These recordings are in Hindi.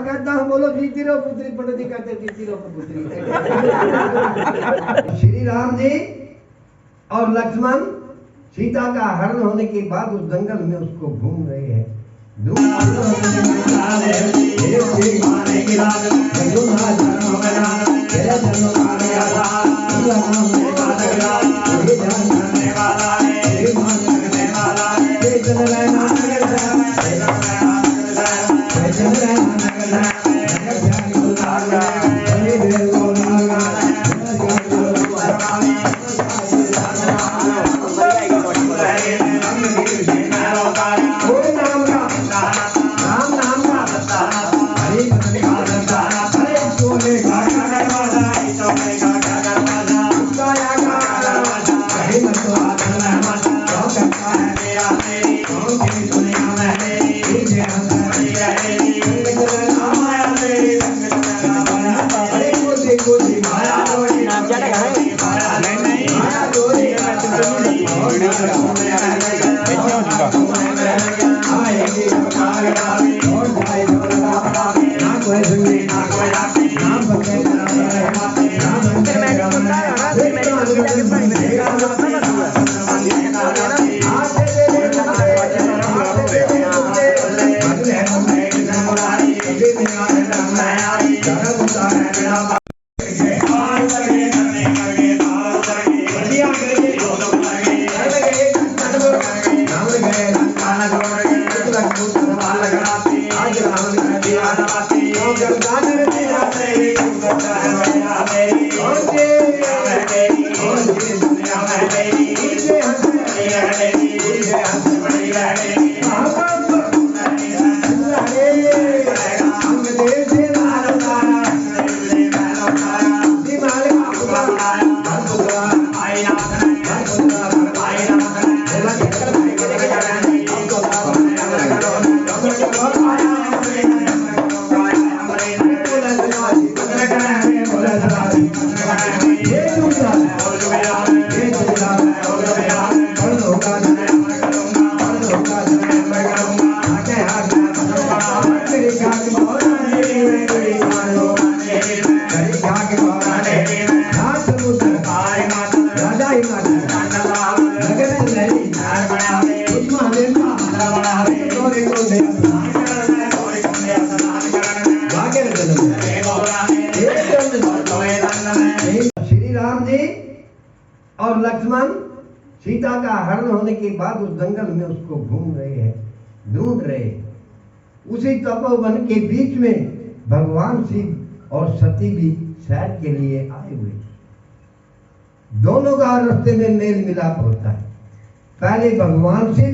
कहता हूँ बोलो जीती रहो पुत्री, पंडित जी कहते जीती रहो पुत्री। श्री राम जी और लक्ष्मण सीता का हरण होने के बाद उस जंगल में उसको घूम रहे हैं। श्री राम जी और लक्ष्मण सीता का हरण होने के बाद उस जंगल में उसको घूम रहे हैं, ढूंढ रहे हैं। उसी तपोवन के बीच में भगवान शिव और सती भी सैर के लिए आए हुए। दोनों का रास्ते में मेल मिलाप होता है। पहले भगवान शिव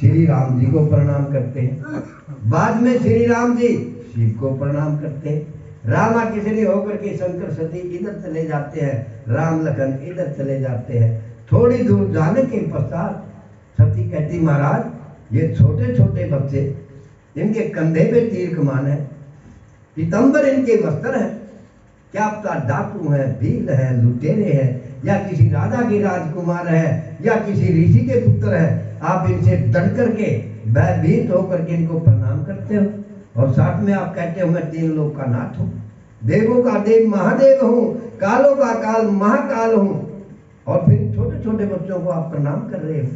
श्री राम जी को प्रणाम करते हैं, बाद में श्री राम जी शिव को प्रणाम करते हैं। रामा किसने होकर के शंकर सती इधर चले जाते हैं, राम लखन इधर चले जाते हैं। थोड़ी दूर जाने के पश्चात सती कहती महाराज ये छोटे छोटे बच्चे, इनके कंधे पे तीर कमान है, पीतंबर इनके वस्त्र है, क्या पता डाकू है, भील है, लुटेरे है, या किसी राजा के राजकुमार है, या किसी ऋषि के पुत्र है। आप इनसे डर करके भयभीत होकर के इनको प्रणाम करते हो और साथ में आप कहते हो मैं तीन लोक का नाथ हूँ, देवों का देव महादेव हूँ, कालों का काल महाकाल हूँ, और फिर छोटे छोटे बच्चों को आप प्रणाम कर रहे हो।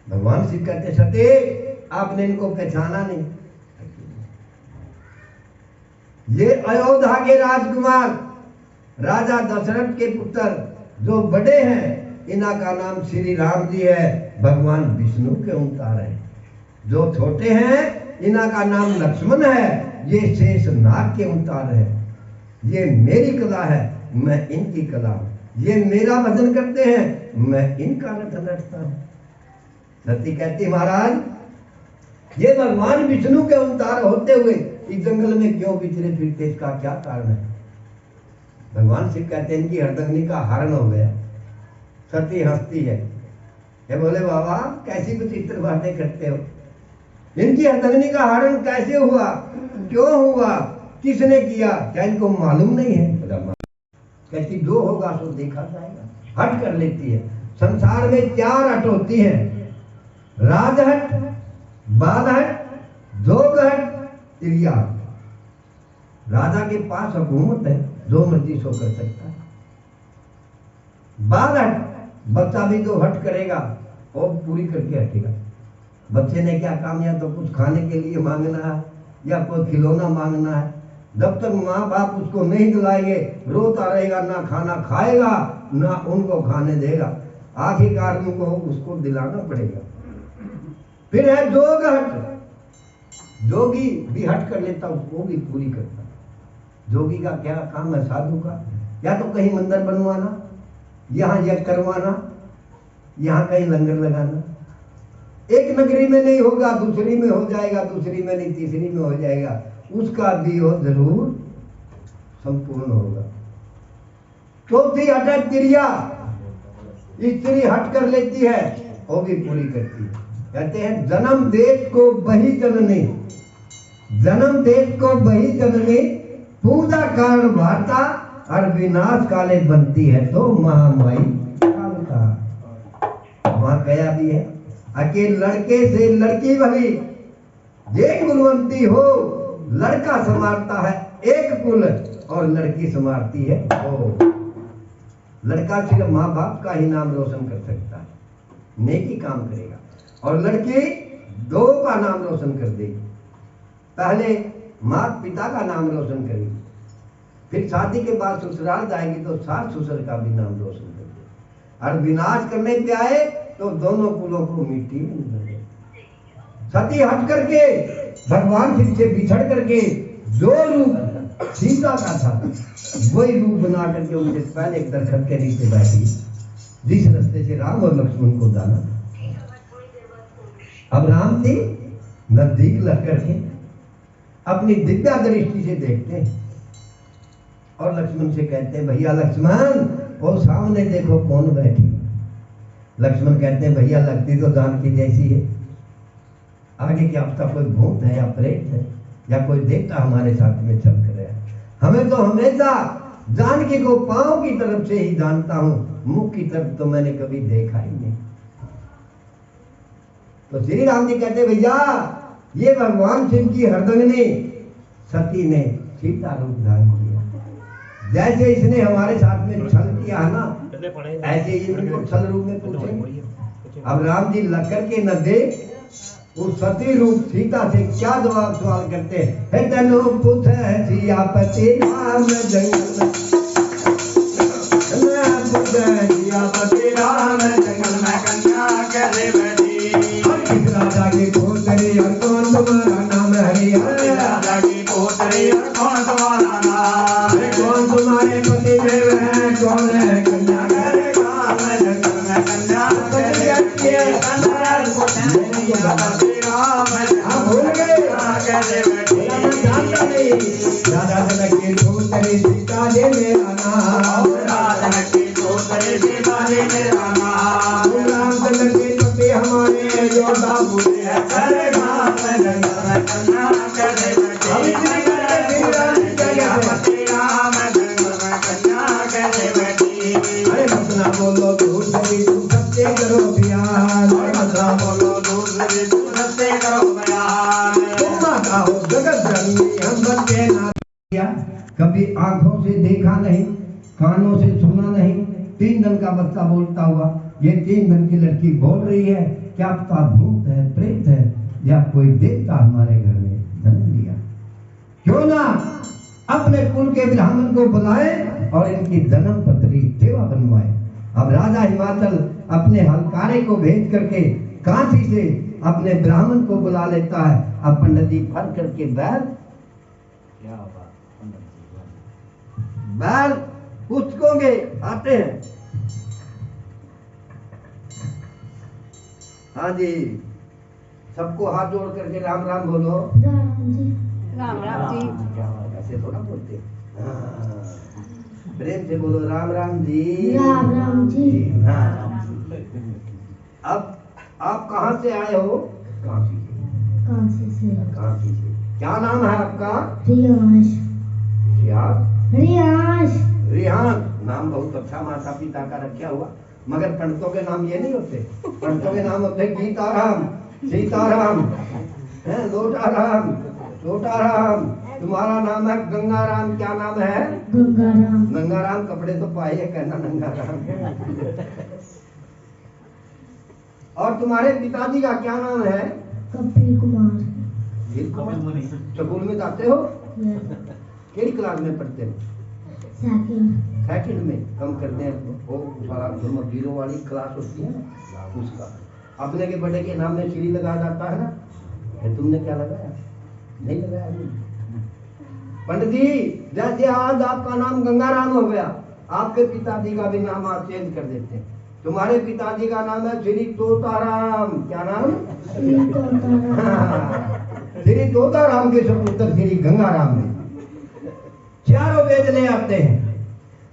भगवान शिव कहते सते आपने इनको पहचाना नहीं, ये अयोध्या के राजकुमार राजा दशरथ के पुत्र जो बड़े हैं, इनका का नाम श्री राम जी है, भगवान विष्णु के अवतार है। जो छोटे हैं इनका का नाम लक्ष्मण है, ये शेष नाग के अवतार है। ये मेरी कला है, मैं इनकी कला हूं। ये मेरा भजन करते हैं, मैं इनका भजन रखता हूं। सती कहती महाराज ये भगवान विष्णु के अवतार होते हुए इस जंगल में क्यों विचरे फिरते, इसका क्या कारण है? भगवान शिव कहते हैं इनकी हरदंगनी का हरण हो गया। सती हंसती है, ये बोले बाबा कैसी विचित्र बातें करते हो, इनकी हरदंगनी का हरण कैसे हुआ, क्यों हुआ, किसने किया, क्या इनको मालूम नहीं है? कहती जो होगा सो देखा जाएगा, हट कर लेती है। संसार में 4 हट होती हैं, राजहट, बालहट, जोगहट, तिर्या। राजा के पास हुकूमत है, जो मर्जी सो कर सकता है। बालहट, बच्चा भी जो हट करेगा वो पूरी करके हटेगा। बच्चे ने क्या काम, या तो कुछ खाने के लिए मांगना है या कोई खिलौना मांगना है। जब तक माँ बाप उसको नहीं दिलाएंगे रोता रहेगा, ना खाना खाएगा ना उनको खाने देगा। आखिरकार उनको उसको दिलाना पड़ेगा। फिर है जोग हट, जोगी भी हट कर लेता, उसको भी पूरी करता। जोगी का क्या काम है, साधु का? या तो कहीं मंदिर बनवाना, यहाँ यज्ञ करवाना, यहाँ कहीं लंगर लगाना। एक नगरी में नहीं होगा, दूसरी में हो जाएगा, दूसरी में नहीं, तीसरी में हो जाएगा। उसका भी हो जरूर संपूर्ण होगा। चौथी हट है तिर्या, स्त्री हट कर लेती है, वो भी पूरी करती है। कहते हैं जन्म देश को बही जननी, जन्म देश को बही जननी, पूजा कारण वार्ता, और विनाश काले बनती है तो महामाई कालका। वहां गया भी है, अकेले लड़के से लड़की भली, ये गुणवंती हो, लड़का संवारता है एक कुल और लड़की संवारती है दो। लड़का सिर्फ माँ बाप का ही नाम रोशन कर सकता है, नेकी काम करेगा, और लड़की दो का नाम रोशन कर देगी। पहले माता पिता का नाम रोशन करेगी, फिर शादी के बाद ससुराल जाएगी तो सास ससुर का भी नाम रोशन कर देगी। और विनाश करने पे आए तो दोनों कुलों को मिट्टी में मिला दे। सती हट करके भगवान शिव से बिछड़ करके जो रूप सीता का था वही रूप बना करके उनके पहले एक दरखत के नीचे बैठी, जिस रास्ते से राम और लक्ष्मण को जाना। अब राम जी नजदीक लग करके अपनी दिव्या दृष्टि से देखते हैं और लक्ष्मण से कहते हैं, भैया लक्ष्मण वो सामने देखो कौन बैठी। लक्ष्मण कहते हैं, भैया लगती तो जानकी जैसी है, आगे क्या पता कोई भूत है या प्रेत है या कोई देवता हमारे साथ में चल कर रहा है। हमें तो हमेशा जानकी को पांव की तरफ से ही जानता हूं, मुख की तरफ तो मैंने कभी देखा ही नहीं। तो श्री राम जी कहते, भैया ये भगवान शिव की हरदंगनी सती ने सीता रूप धारण किया। जैसे इसने हमारे साथ में छल किया है ना, ऐसे ही इनको छल रूप में पूछे। अब राम जी लग करके न दे उस सती रूप सीता से क्या जवाब सवाल करते हैं, तनो पुथ है सियापति राम जंगल में, सियापति राम जंगल में कन्या करे बैठी। किस राजा की पोतरी और कौन तुम्हारा नाम हरि, राजा की पोतरी और कौन तुम्हारा नाम, कौन तुम्हारे पति देव है, कौन है कन्या करे काम जंगल में कन्या करे राधा जनक की पोतरी सीता दे मेरा नाम, राधा जनक की पोतरी सीता दे मेरा नाम। रामचंद्र के पति हमारे योद्धा बुरे हैं, करे काम जंगल में कन्या करे बैठी। अरे मतना बोलो दूर से तुम सत्य करो बयान, मतना बोलो दूर से तुम सत्य करो बयान। तुम माता हो जगत जननी हम बच्चे ना दिया, कभी आंखों से देखा नहीं, कानों से सुना नहीं। 3 दिन का बच्चा बोलता हुआ ये 3 दिन की लड़की बोल रही है, क्या पता भूत है, प्रेत है या कोई देवता हमारे घर में जन्म लिया। क्यों ना अपने कुल के ब्राह्मण को बुलाए और इनकी जन्म पत्री सेवा बनवाए। अब राजा हिमाचल अपने हलकारे को भेज करके काशी से अपने ब्राह्मण को बुला लेता है। अब पंडित जी भर करके बैल पुस्तकों के आते हैं। हाँ जी, सबको हाथ जोड़ करके राम राम बोलो। राम राम जी। ऐसे थोड़ा बोलते, प्रेम से बोलो राम राम जी। राम राम जी। हाँ। अब आप कहाँ से आए हो? काशी से। काशी से। काशी से। क्या नाम है आपका? रियांश। रियाज? रियांश। रिहान नाम बहुत अच्छा माता पिता का रखा हुआ। मगर पंडितों के नाम ये नहीं होते। पंडितों के नाम होते गीताराम, सीताराम, लोटाराम, छोटाराम। तुम्हारा नाम है गंगाराम। क्या नाम है? गंगाराम। गंगाराम कपड़े तो पाए है, कहना गंगाराम। और तुम्हारे पिताजी का क्या नाम है? कपिल कुमार। स्कूल में जाते हो? यस। किस क्लास में पढ़ते हो? सेकंड। सेकंड में। कम करते हैं वो सारा दोनों जीरो वाली क्लास होती है उसका। अपने के बड़े के नाम में श्री लगाया जाता है ना। ये तुमने क्या लगाया? नहीं लगाया। पंडित जी, जैसे आज आपका नाम गंगाराम हो गया, आपके पिताजी का भी नाम आप चेंज कर देते हैं। तुम्हारे पिताजी का नाम है श्री तोताराम। क्या नाम? श्री तोताराम। श्री तोताराम के सपुत्र श्री गंगाराम ने चारों वेद ले आते हैं।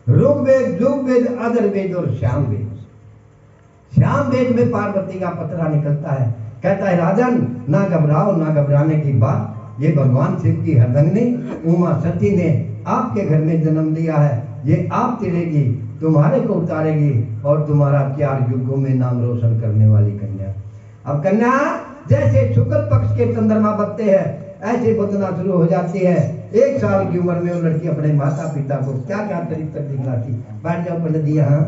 ऋग्वेद, यजुर्वेद, अथर्ववेद और सामवेद। सामवेद में पार्वती का पतरा निकलता है। कहता है राजन, ना घबराओ, ना घबराने की बात। ये भगवान शिव की हरदंगनी उमा सती ने आपके घर में जन्म लिया है। ये आप तिरेगी, तुम्हारे को उतारेगी और तुम्हारा 4 युगों में नाम रोशन करने वाली कन्या। अब कन्या जैसे शुक्ल पक्ष के चंद्रमा बदते हैं, ऐसे बदना शुरू हो जाती है। 1 साल की उम्र में वो लड़की अपने माता पिता को क्या क्या चरित्र दिखलाती। बैठ जाओ पंडित जी, हाँ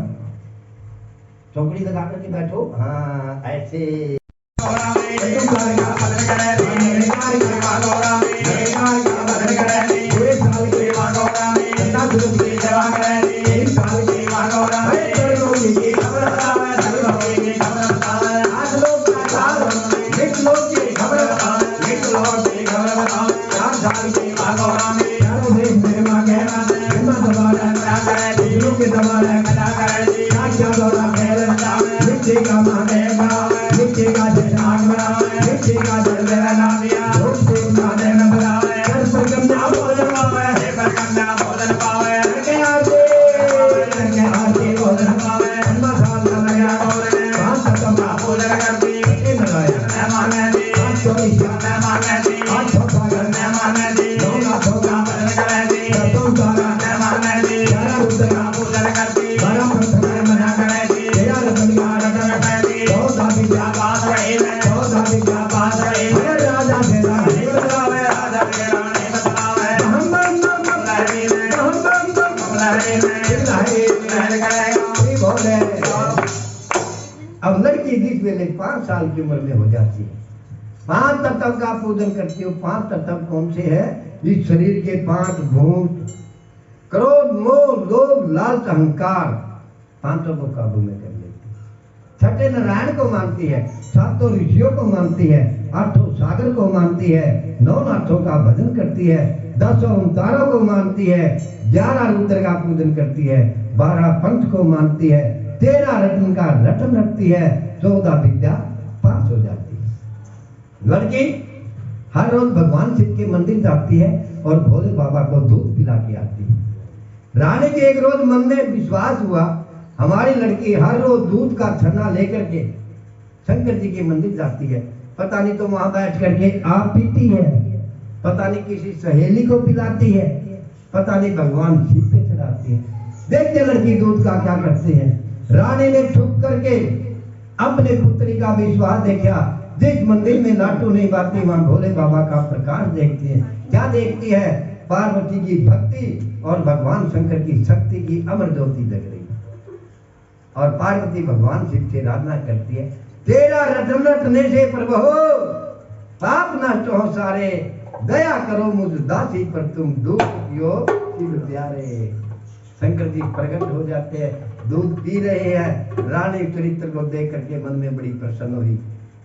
चौकड़ी लगा करके बैठो। हाँ ऐसे अब लड़की जिस वेले 5 साल की उम्र में हो जाती है, 5 तत्व का पूजन करती हो। 5 तत्व कौन से है? इस शरीर के 5 भूत, क्रोध, मोह, लोभ, लालच, अहंकार, 5 को काबू में कर लेती है। 6 नारायण को मानती है, 7 ऋषियों को मानती है, 8 सागर को मानती है, 9 नाथों का भजन करती है, 10 ओंकारों को मानती है, 11 रुद्र का पूजन करती है, 12 पंथ को मानती है, 13 रत्न का रटन रखती है, 14 विद्या पास हो जाती है। लड़की हर रोज भगवान शिव के मंदिर जाती है और भोले बाबा को दूध पिला के आती है। रानी के एक रोज मन में विश्वास हुआ, हमारी लड़की हर रोज दूध का छन्ना लेकर के शंकर जी के मंदिर जाती है। पता नहीं तो वहां बैठ करके आप पीती है, पता नहीं किसी सहेली को पिलाती है, पता नहीं भगवान शिव पे चढ़ाती है। देखते लड़की दूध का क्या करते हैं। रानी ने छुप करके अपने पुत्री का विश्वास देखा। जिस मंदिर में लाटू नहीं बाती वहां भोले बाबा का प्रकाश देखती है। क्या देखती है? पार्वती की भक्ति और भगवान शंकर की शक्ति की अमर ज्योति जग रही है। और पार्वती भगवान शिव से आराधना करती है, तेरा रटन रटने से प्रभु पाप नष्ट हो सारे, दया करो मुझ दासी पर तुम दूध पियो शिव प्यारे। शंकर जी प्रकट हो जाते हैं, दूध पी रहे हैं। रानी चरित्र को देख करके मन में बड़ी प्रसन्न हुई,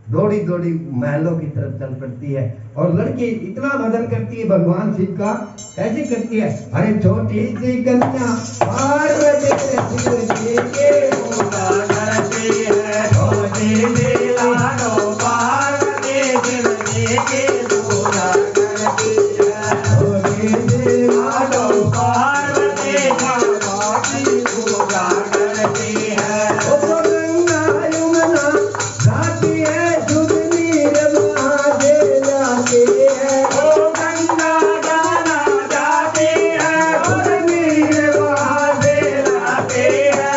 दौड़ी दौड़ी महलों की तरफ चल पड़ती है। और लड़की इतना भजन करती है भगवान शिव का। कैसे करती है? अरे छोटी सी कन्या पार्वती शिव जी के पूजा करती है, छोटी सी लाडो पार्वती शिव जी के पूजा करती है, छोटी सी लाडो पार्वती की पूजा करती है। ओ गंगा यमुना जाती है, शुद्ध नीर महादेव जाती है। ओ गंगा जाना जाती है, शुद्ध नीर महादेव जाती है।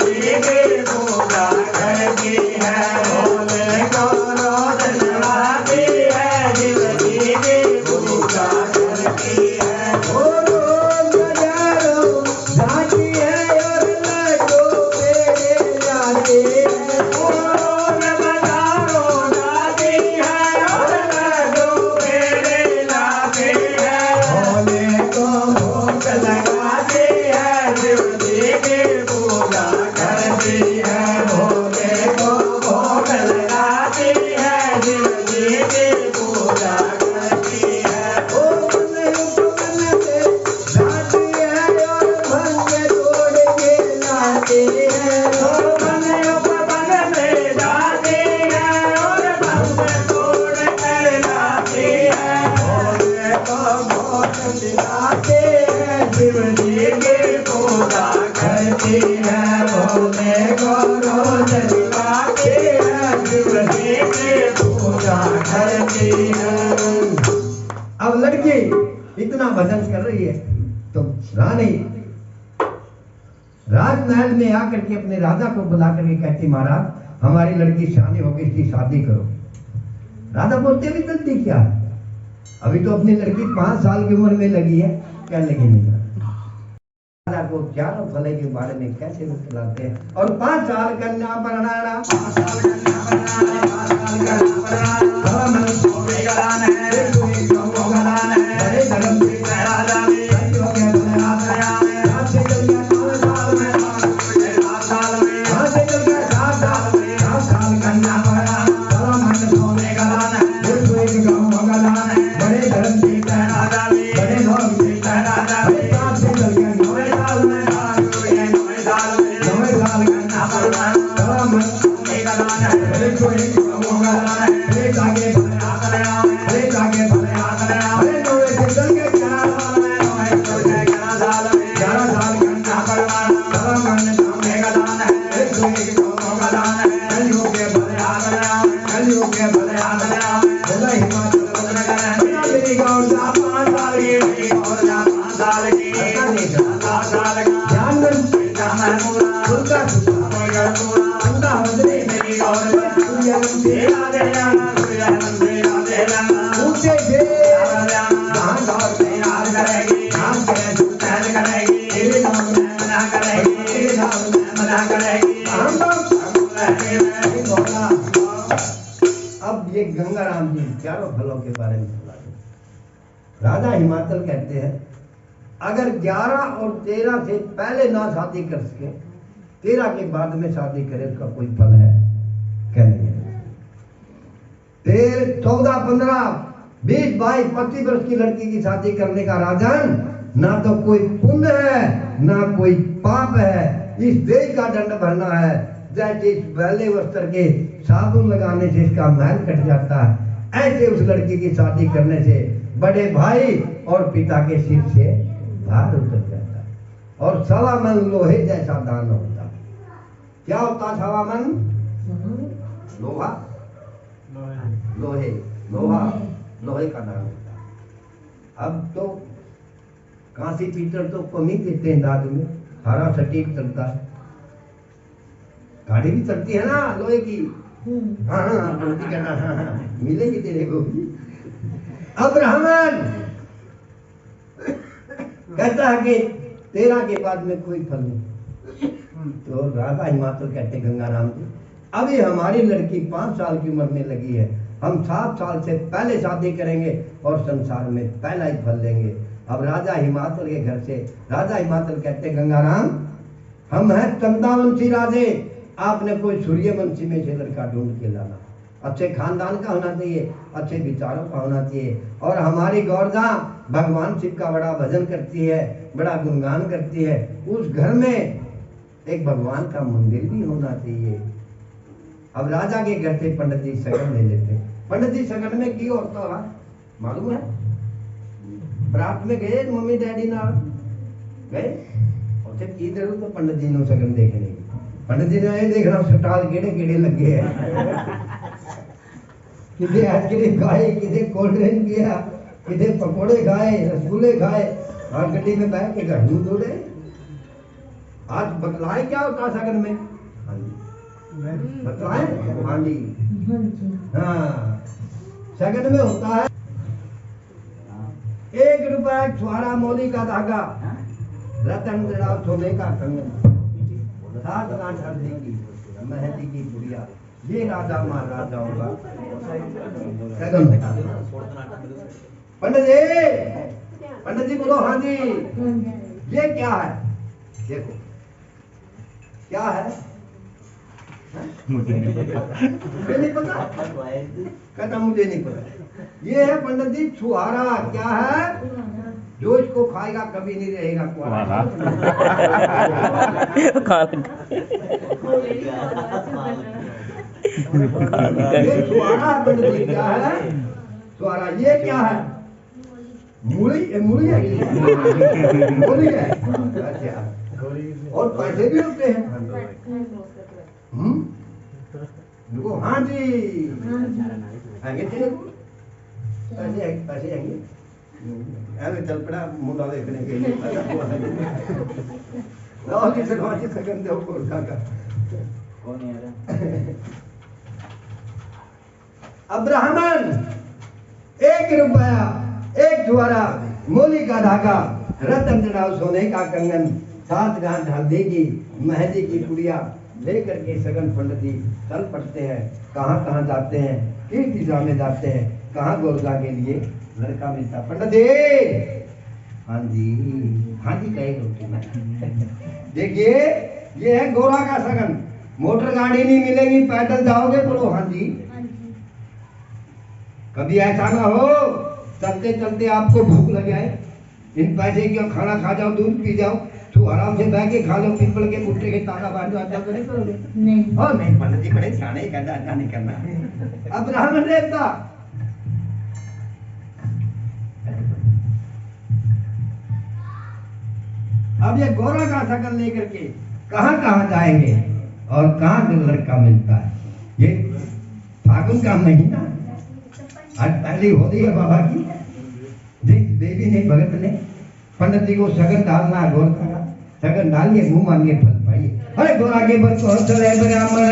जी की पूजा करती है, भोले को रोज नवाती है, शिव जी की पूजा करती है। ओ रोज हजारों जाती है और लड्डू पेड़े लाती है। ओ रोज बाजारों जाती है और लड्डू पेड़े लाती है, भोले को भोग लगाती है, शिव जी की पूजा करती है, भोले को भोग लगाती है, शिव जी की पूजा करती है। ओ मन उपवन से जाती है और भंग तोड़ के लाती है। ओ मन उपवन में जाती है और भंग तोड़ कर लाती है, भोले को भोग दिलाती है, शिव जी की पूजा करती है, भोले को रोज दिलाती है, शिव जी की पूजा करती है। अब लड़की इतना भजन कर रही है तो रानी राजमहल में आकर के अपने राजा को बुला करके कहती, महाराज हमारी लड़की शादी हो गई, इसकी शादी करो। राजा बोलते भी गलती क्या है, अभी तो अपनी लड़की 5 साल की उम्र में लगी है, क्या लगी नहीं। राजा को चारों भले के बारे में कैसे बतलाते हैं। और 5 साल कन्या बनाना, 5 साल कन्या बनाना, 5 साल कन्या बनाना, सोने गलान है, कोई गौ गलान है, बड़े धर्म के राजा में, सत्यों के बने राजा में, 7 से चल गया 4 साल में, 7 साल में, 7 से चल गया 7 साल में, 7 साल कन्या बनाना, बड़ा मन सोने गलान है, कोई गौ गलान है, बड़े धर्म के राजा में, बड़े लोग के राजा में, 7 से चल गया 9 साल में, 9 साल कन्या बनाना, बड़ा मन सोने गलान है, कोई गौ गलान है, आगे भले आगे भले आगे नोए से चल के 11 साल में, 11 साल कन्या परवाना, बड़ा मन सामने गलान है, कोई गौ गलान है, कलियुग के भले आगे बोला हिमाचल बदन गए, मेरी गौर जा 5 साल की, मेरी गौर जा 5 साल की, 7 साल का ध्यान में पूरा दुर्गा पूरा मेरी गौर तेरा देना ऊंचे से धान गौर तैयार करेगी, धान के सुतैन करेगी, तेरे नाम में मना करेगी, तेरे नाम में मना करेगी, हम लोग बोला। अब ये गंगाराम जी चारों फलों के बारे में बोला। राजा हिमाचल कहते हैं अगर 11 और 13 से पहले ना शादी कर सके, 13 के बाद में शादी करे, उसका कोई फल है क्या? नहीं है। 14, 15, 20, 22, 25 वर्ष की लड़की की शादी करने का राजन ना तो कोई पुण्य है ना कोई पाप है, इस देश का दंड भरना है। जैसे इस पहले वस्त्र के साबुन लगाने से इसका महल कट जाता है, ऐसे उस लड़की की शादी करने से बड़े भाई और पिता के सिर से भार उतर जाता है और 1.25 मन लोहे जैसा दान होता है। क्या होता 1.25 मन? लोहा, लोहे का दान होता है। अब तो कांसी पीतल तो कम ही देते हैं दाद में, हरा सटीक चलता है, गाड़ी भी चलती है ना लोहे की। हाँ कहना हाँ मिलेगी तेरे को। अब ब्राह्मण कहता है कि 13 के बाद में कोई फल नहीं। तो राजा हिमाचल कहते गंगाराम जी अभी हमारी लड़की 5 साल की उम्र में लगी है, हम 7 साल से पहले शादी करेंगे और संसार में पहला ही फल लेंगे। अब राजा हिमाचल के घर से राजा हिमाचल कहते गंगाराम हम हैं चंदावंशी राजे, आपने कोई सूर्यवंशी में से लड़का ढूंढ के लाना, अच्छे खानदान का होना चाहिए, अच्छे विचारों का होना चाहिए। और हमारी गौरजा भगवान शिव का बड़ा भजन करती है, बड़ा गुणगान करती है, उस घर में एक भगवान का मंदिर भी होना चाहिए। अब राजा के घर से पंडित जी शगन ले लेते। पंडित जी शगन में की होता है मालूम है? बरात में गए मम्मी डैडी ना गए और की जरूरत तो पंडित जी ने शगन देखने की। पंडित जी ने ये देखना सटाल केड़े केड़े लगे है किसे आइसक्रीम खाए, किसे कोल्ड ड्रिंक पिया, किसे पकोड़े खाए, रसगुल्ले खाए और गड्डी में बैठ के घर में दौड़े। आज बतलाए क्या होता है सगन में? हाँ जी बतलाए। हाँ जी हाँ जी। हाँ सगन में होता है 1 रुपया छुआरा मोली का धागा, रतन जड़ाव सोने का कंगन, 7 गांठ हल्दी की मेहंदी की गुड़िया, ये राजा महाराजाओं का सगन होता है। पंडित जी बोलो हाँ जी। हाँ जी। ये क्या है? देखो क्या है? मुझे नहीं पता। कहता मुझे नहीं पता। ये है पंडित जी छुहारा। क्या है? जो इसको खाएगा कभी नहीं रहेगा कुआरा। ये छुहारा पंडित जी क्या है? छुहारा। ये क्या है? मूली। मूली है ये? मूली है। अच्छा और पैसे भी होते हैं। देखो हाँ जी आगे चले पैसे पैसे आएंगे। अरे चल पड़ा मुंडा देखने के लिए। सगन दो कोर्खा का अब ब्राह्मण 1 रुपया 1 छुआरा मोली का धागा, रतन जड़ाव सोने का कंगन, 7 गांठ हल्दी की मेहंदी की गुड़िया लेकर के सगन पंडित जी चल पड़ते हैं। कहाँ कहाँ जाते हैं? किस दिशा में जाते हैं? कहाँ गोरखा के लिए लड़का मिलता? पंडित जी हाँ जी कहेगा। देखिए ये है गोरा का सगन। मोटर गाड़ी नहीं मिलेगी, पैदल जाओगे? बोलो हाँ जी। कभी ऐसा ना हो चलते चलते आपको भूख लग जाए, इन पैसे का खाना खा जाओ, दूध पी जाओ, तो आराम से बह के खा लो, पीपल के बूटे के ताका बांध दो। अच्छा नहीं करोगे? नहीं। हाँ नहीं पंडित जी बड़े सियाने ही कहता अच्छा नहीं करना। अब ब्राह्मण देवता अब ये गोरा का शकल लेकर के कहाँ कहाँ जाएंगे और कहाँ लड़का मिलता है? ये फागुन का महीना आज पहली होती है बाबा की। देवी ने भगत ने पंडित जी को सगन डालना है। गोरखा का सगन डालिए, मुंह मांगिए, फल पाइए। अरे गोरा के बर को चले ब्राह्मण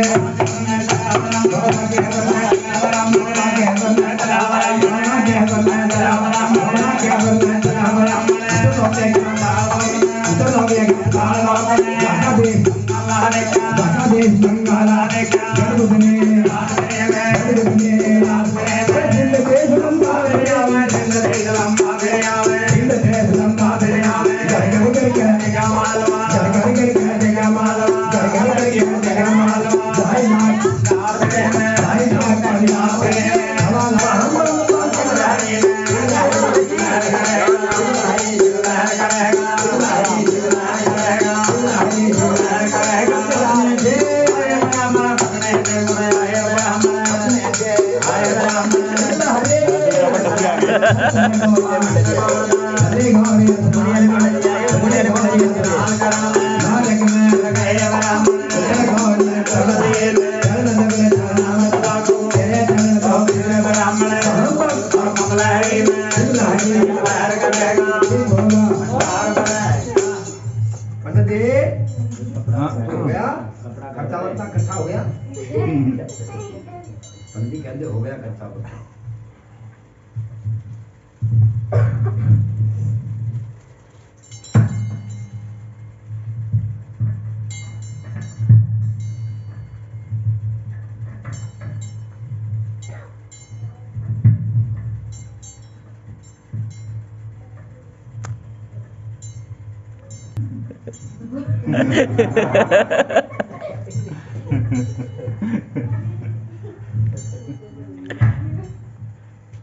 पंडित कहते हो गया खर्चा बता।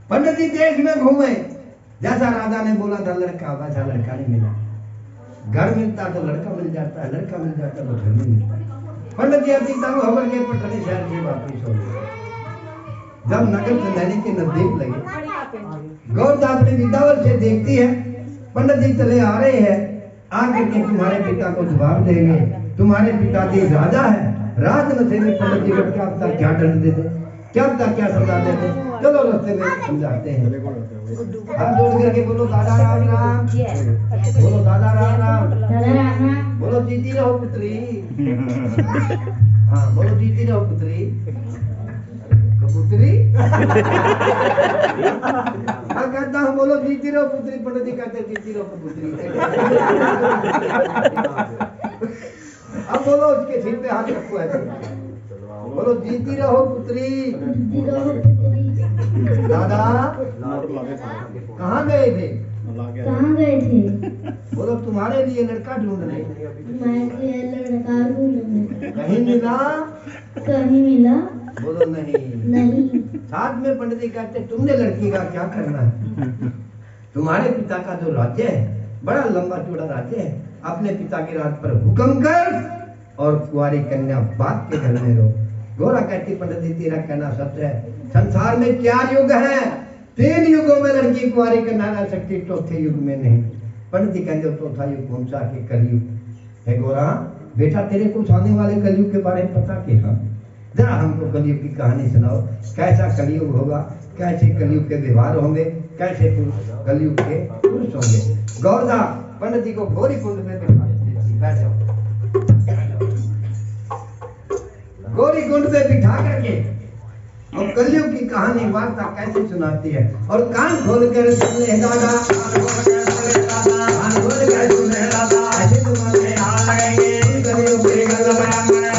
पंडित जी देश में घूमे, जैसा राजा ने बोला था लड़का वैसा लड़का नहीं मिला। घर मिलता तो लड़का मिल जाता है, लड़का मिल जाता तो घर नहीं मिलता। पंडित जी अति तंग होकर के पटनी शहर से वापिस हो गए। जब नगर नैनी के नजदीक लगे, गौरता अपनी विदावल से देखती है पंडित जी चले आ रहे हैं, आकर के तुम्हारे पिता को जवाब देंगे। तुम्हारे पिता जी राजा है, राज नशे में पंडित जी लटका क्या दंड दे दे? क्या पता क्या समझाते थे। चलो रास्ते में समझाते हैं। हाथ जोड़ करके बोलो दादा राम राम, बोलो दादा राम राम, दादा राम राम। बोलो जीती रहो पुत्री। हाँ बोलो जीती रहो पुत्री। कबूतरी मैं कहता हूँ बोलो जीती रहो पुत्री, पंडित जी कहते जीती रहो कबूतरी। अब बोलो उसके सिर पे हाथ रखो ऐसे, बोलो जीती रहो पुत्री। जीती रहो पुत्री। दादा कहाँ गए थे? कहाँ गए थे? बोलो तुम्हारे लिए लड़का ढूंढ रहे। मैं ये लड़का ढूंढने। कहीं मिला? कहीं मिला? बोलो नहीं। नहीं। साथ में पंडित जी कहते तुमने लड़की का क्या करना है? तुम्हारे पिता का जो राज्य है बड़ा लंबा चौड़ा राज्य है, अपने पिता के राज पर हुक्म कर और कुंवारी कन्या बाप के घर में रहो। गोरा कहती पंडित जी तेरा कहना सच है, संसार में 4 युग हैं, 3 युगों में लड़की कुंवारी कन्या रह सकती, चौथे युग में नहीं। पंडित जी कहते चौथा युग कौन सा? के कलयुग है। गोरा बेटा तेरे को आने वाले कलयुग के बारे में पता के? हाँ जरा हमको कलयुग की कहानी सुनाओ, कैसा कलयुग होगा, कैसे कलयुग के व्यवहार होंगे, कैसे कलयुग के पुरुष होंगे। गौरदा पंडित जी को गौरी कुंड में बिठा बैठ जाओ, गौरी कुंड पे बिठा करके और कलयुग की कहानी वार्ता कैसे सुनाती है। और कान खोल कर सुन ले दादा, कान खोल कर सुन ले दादा, ऐसे तुम्हारे हाथ लगेंगे कलयुग की गल में।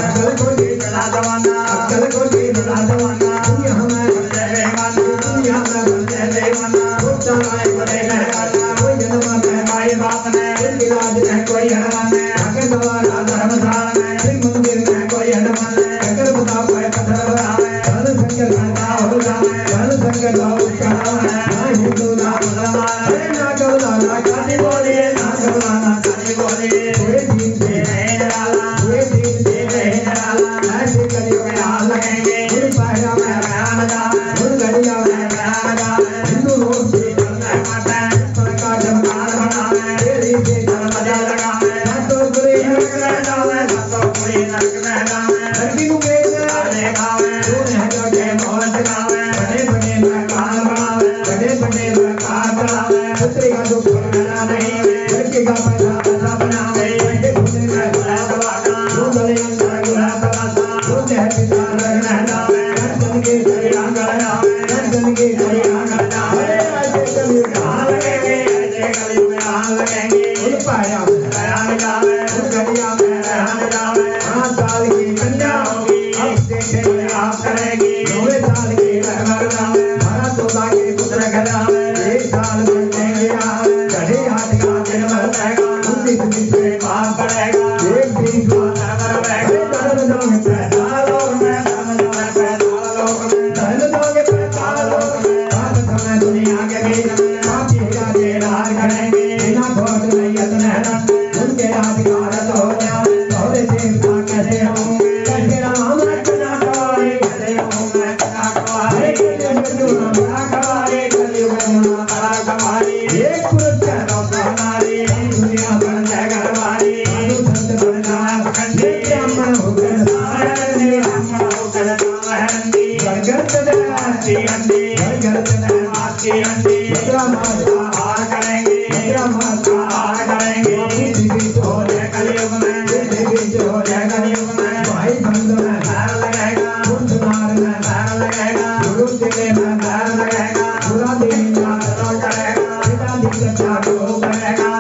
अक्ल को दे चला जवाना, अक्ल को दे चला जवाना, दुनिया में बंदे बेईमाना, दुनिया में बंदे बेईमाना। खुदा है बड़े रहमाना, कोई जन्म है माई बाप ने, कोई इलाज है कोई हरमान ने, आगे दवारा धर्मशाला में, कोई मंदिर में कोई हनुमान ने, अगर बता पाए पत्थर बनावे, धन संकट का हो जाए, धन संकट का उच्चारण है, ना हिंदू ना मुसलमान, अरे ना गौला ना काली बोले, ना गौला ना काली बोले, कोई दिन से नहीं डाला, कोई दिन से नहीं डाला, ऐसे कलियों में हाथ लगेंगे, उन पहरा में बयान जाए, उन घड़िया में बयान जाए, हिंदू लोग से करने माटे, सरकार जमकार बनावे, तेरी से धर्म मजा लगावे, ना तो बुरी नरक में जावे, ना तो बुरी नरक में जावे, लड़की को बेच आने खावे, तूने जो के मौज गावे, बड़े बड़े मकान बनावे, बड़े बड़े मकान बनावे, पुत्री का दुख भरना नहीं, लड़की का पैसा बनावे, लड़के घूमने में गुलाब वाला, तू गले अंदर गुलाब वाला, तू है पिता रहना जावे, गर्दन के सरिया गड़ावे, गर्दन के सरिया गड़ावे, ऐसे कलयुग में हाथ लगेंगे, ऐसे कलयुग में हाथ लगेंगे, उन पाया में बयान जावे, उन घड़िया में बयान जावे, 5 साल की कन्या होगी, अब देखेंगे आप करेगी, 9 साल की लगभग जावे, 12-14 के पुत्र घरावे, 1 साल में देंगे आप, कढ़ी हाथ का दिन भरेगा, 19 दिन से पाप पड़ेगा, 1 दिन का नगर रहेगा, धर्म दोगे पैसा लोग में, धर्म दोगे पैसा लोग में, धर्म दोगे पैसा लोग में, बात समय दुनिया के बीच में, पापी राजे राज करेंगे, बिना भोट नहीं रहना, उनके अधिकार हो जाए, तोरे देवता कैसे होंगे, कैसे राम रचना कवारे, कैसे होंगे रचना कवारे, कलयुग में बड़ा कवारे, कलयुग में बड़ा कवारे, एक पुरुष का दो नारी, दुनिया बन जाए घरवारी, साधु संत बन जाए पखंडी, ब्राह्मण होकर सावरणी, ब्राह्मण होकर सावरणी, गर्गत दे मासी अंडी, गर्गत दे मासी अंडी, मुद्रा माता हार करेंगे, मुद्रा माता हार करेंगे, देवी हो जाए कलयुग में, देवी हो जाए कलयुग में, भाई बंद में बैर लगेगा, कुंठनार में बैर लगेगा, गुरु तेरे में बैर लगेगा, बुरा दिन का तो करेगा, पिता दिन का तो करेगा,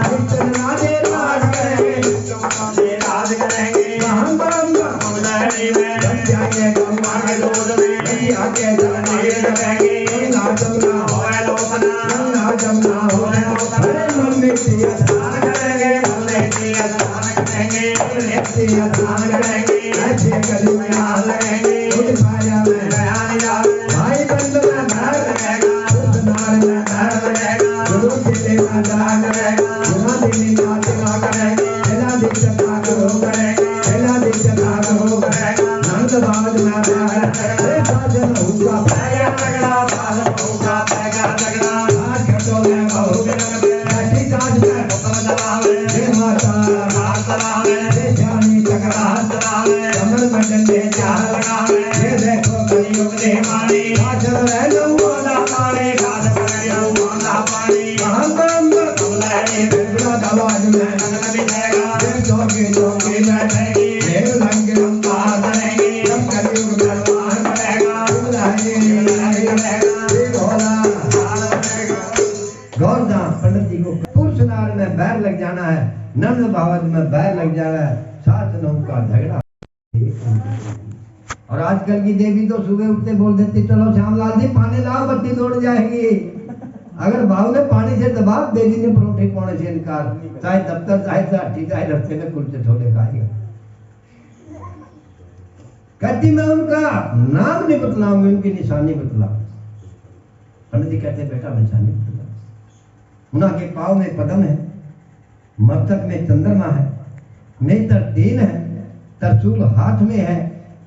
राजे राज करेंगे, राज करेंगे, हम बंगा मुलहरी में, बन जाएंगे गंगा के दूध में, नदिया के जल में लगेंगे, गंगा जमुना होए लोकना, गंगा जमुना होए लोकना, अरे मम्मी से स्नान करेंगे, मम्मी से स्नान करेंगे, मम्मी से स्नान करेंगे, ऐसे कलयुग में हाथ लगेंगे, उठ पाया में बयान जावे, भाई बंद में बैर लगेगा, कुंठनार में बैर लगेगा, गुरु तेरे में दया करेगा, गुना दिन नाच ना करेंगे, पहला दिन कथा करो करेगा, पहला दिन कथा करो करेगा, नंद बाज में बैर करेगा, साजन होगा पैगा तगड़ा, साजन होगा पैगा तगड़ा, आज खटोले बहु बिरंग पे, ऐसी काज में हुक्म चलावे, हे माता हाथ चलावे, हे जानी चक्र हाथ चलावे, कमर मन में डंडे चार लगावे ये देखो कलयुग देवाने काजल रहलो मोला पानी काज करयो मोला पानी हम कमले बिगड़ा आवाज में नगन बिछेगा फिर जोगी जोगी बैठेगी ढेर लंगे हम पार करेंगे जब कलयुग दरबार पड़ेगा बुलाए भोला गौरदास पंडित जी को पुरुष नार में बैर लग जाना है, नंद भावत में बैर लग जाना है, सास नौ का झगड़ा। और आजकल की देवी तो सुबह उठते बोल देती चलो श्यामलाल जी पानी लाओ बत्ती तोड़ जाएगी। अगर भाव ने पानी से दबाव, बेटी ने परोठे पाने से इनकार, चाहे दफ्तर चाहे साठी चाहे रस्ते में कुलचे छोले खाएगा। कहती मैं उनका नाम नहीं बतलाऊंगी, उनकी निशानी बतला। पंडित जी कहते बेटा निशानी बतला। उनके पाँव में पद्म है, मस्तक में चंद्रमा है, नेत्र 3 है, त्रिशूल हाथ में है,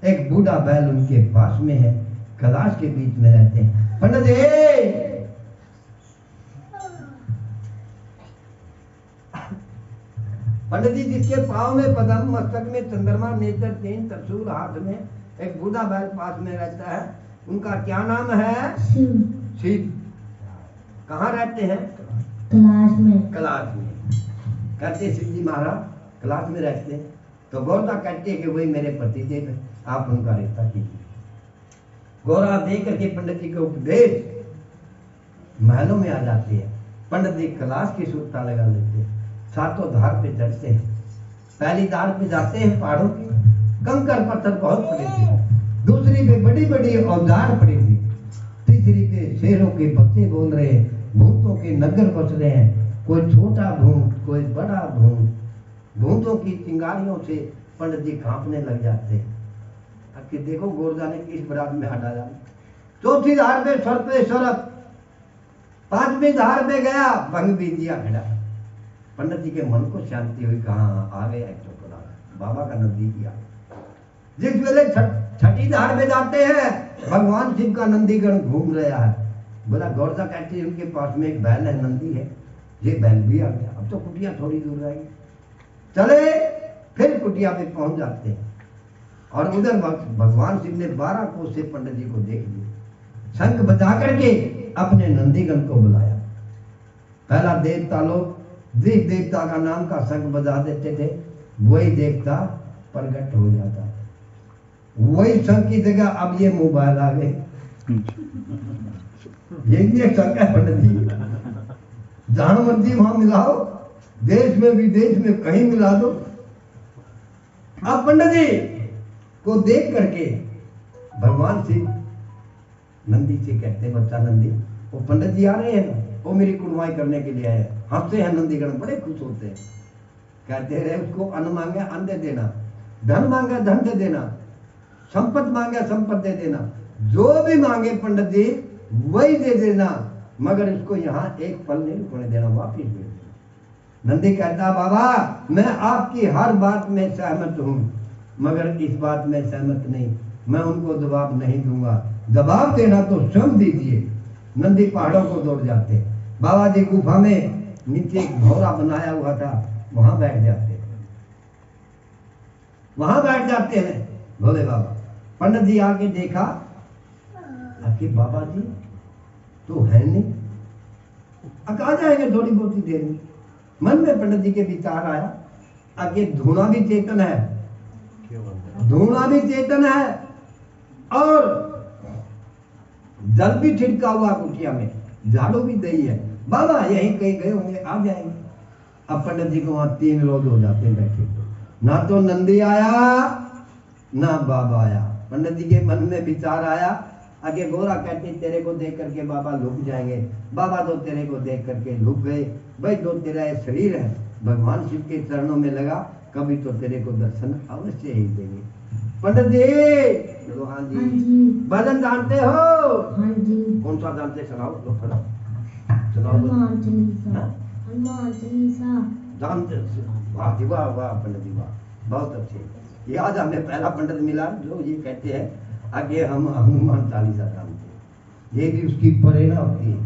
एक बूढ़ा बैल उनके पास में है, कैलाश के बीच में रहते हैं। पंडित जी पंडित जी जिसके पाँव में पद्म, मस्तक में चंद्रमा, नेत्र 3, त्रिशूल हाथ में, एक बूढ़ा बैल पास में रहता है, उनका क्या नाम है? शिव। कहाँ रहते हैं? कैलाश में। कैलाश में। कहते शिव जी महाराज कैलाश में रहते हैं। तो गौरा कहते हैं कि वही मेरे पतिदेव है, आप उनका रिश्ता कीजिए। गौरा दे करके पंडित जी के उपदेश महलों में आ जाती है। पंडित जी कैलाश की सूरता लगा लेते हैं, सातों धार पे चढ़ते हैं। पहली धार पे जाते हैं पहाड़ों की, कंकर पत्थर बहुत पड़े थे, दूसरी पे बड़ी बड़ी औजार पड़ी थी, तीसरी पे शेरों के बच्चे बोल रहे हैं, भूतों के नगर बस रहे हैं, कोई छोटा भूत कोई बड़ा भूत। भूतों की चिंगारियों से पंडित जी कांपने लग जाते हैं। अब कि देखो गोरजा ने किस बरात में हटाया। चौथी धार पे सर पे सरप, 5वीं धार पे गया भंग भी दिया खड़ा। पंडित जी के मन को शांति हुई, कहाँ आ गया एक चौकड़ा, बाबा का नजदीक आ। जिस वेले छठी धार में जाते हैं, भगवान शिव का नंदीगण घूम रहा है। बोला गौरजा कहती है उनके पास में एक बैल है, नंदी है, ये बैल भी आ गया, अब तो कुटिया थोड़ी दूर रहेगी। चले फिर कुटिया पे पहुंच जाते हैं और उधर भगवान शिव ने 12 कोस से पंडित जी को देख लिया, शंख बजा करके अपने नंदीगण को बुलाया। पहला देवता लोग जिस देवता का नाम का शंख बजा देते थे, वही देवता प्रकट हो जाता है। वही शंख की जगह अब ये मोबाइल आ गए। ये शंख है पंडित जी, जहां मर्जी वहां मिलाओ, देश में विदेश में कहीं मिला दो। अब पंडित जी को देख करके भगवान शिव नंदी से कहते, बच्चा नंदी, वो पंडित जी आ रहे हैं ना, वो मेरी कुर्बानी करने के लिए आए, हंसते हैं नंदीगण, बड़े खुश होते हैं। कहते रहे उसको अन्न मांगे अन्न दे देना, धन मांगे धन दे देना, संपत्ति मांगे संपत्ति दे देना, जो भी मांगे पंडित जी वही दे देना, मगर इसको यहाँ एक पल नहीं रुकने देना, वापिस दे देना। नंदी कहता बाबा मैं आपकी हर बात में सहमत हूँ, मगर इस बात में सहमत नहीं, मैं उनको जवाब नहीं दूंगा, जवाब देना तो स्वयं दीजिए। नंदी पहाड़ों को दौड़ जाते, बाबा जी गुफा में नीचे एक भौरा बनाया हुआ था, वहां बैठ जाते, वहां बैठ जाते हैं भोले बाबा। पंडित जी आके देखा, आके बाबा जी तो है नहीं, अब आ जाएंगे थोड़ी बहुत ही देर में। मन में पंडित जी के विचार आया, आगे धुआं भी चेतन है, धुआं भी चेतन है और जल भी छिड़का हुआ कुटिया में, झाड़ू भी दही है, बाबा यहीं कहीं गए होंगे, आ जाएंगे। अब पंडित जी को वहां 3 रोज हो जाते बैठे, ना तो नंदी आया ना बाबा आया। पंडित जी के मन में विचार आया, आगे गोरा कहते तेरे को देख करके बाबा लुक जाएंगे, बाबा तो तेरे को देख करके लुक गए, भाई तो तेरा शरीर है भगवान शिव के चरणों में लगा, कभी तो तेरे को दर्शन अवश्य ही देंगे। पंडित जी, तो हाँ जी, भजन जानते हो? हाँ जी। कौन सा जानते, सुनाओ तो सुनाओ, सुनाओ। हनुमान चालीसा, हनुमान चालीसा जानते? वाह जी वाह, वाह पंडित जी वाह, बहुत अच्छे। ये आज हमें पहला पंडित मिला जो ये कहते हैं आगे हम हनुमान चालीसा जानते हैं, ये भी उसकी प्रेरणा होती है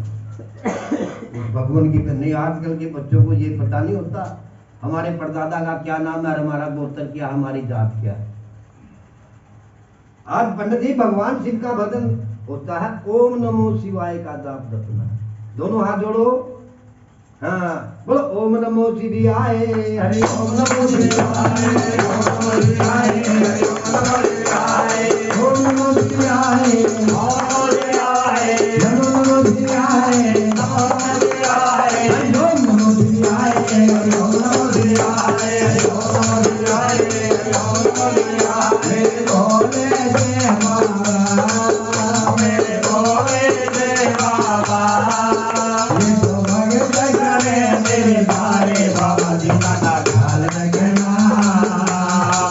भगवान की। नहीं आजकल के बच्चों को ये पता नहीं होता हमारे परदादा का क्या नाम है, हमारा गोत्र क्या, हमारी जात क्या है। आज पंडित जी भगवान शिव का भजन होता है, ओम नमो शिवाय का जाप रखना। दोनों हाथ जोड़ो, हाँ बोलो ओम नमो शिवाय, हरि ओम नमो शिवाय, ओम नमो शिवाय, हरि ओम नमो शिवाय, ओम नमो शिवाय, नमो नमो शिवाय, नमो नमो शिवाय, हरि ओम नमो शिवाय, हरि ओम नमो शिवाय, हरि ओम नमो शिवाय, हरि ओम नमो शिवाय। मेरे भोले से बाबा, मेरे भोले से बाबा, ये तो भगत करे तेरे बारे बाबा जी का ख्याल रखना,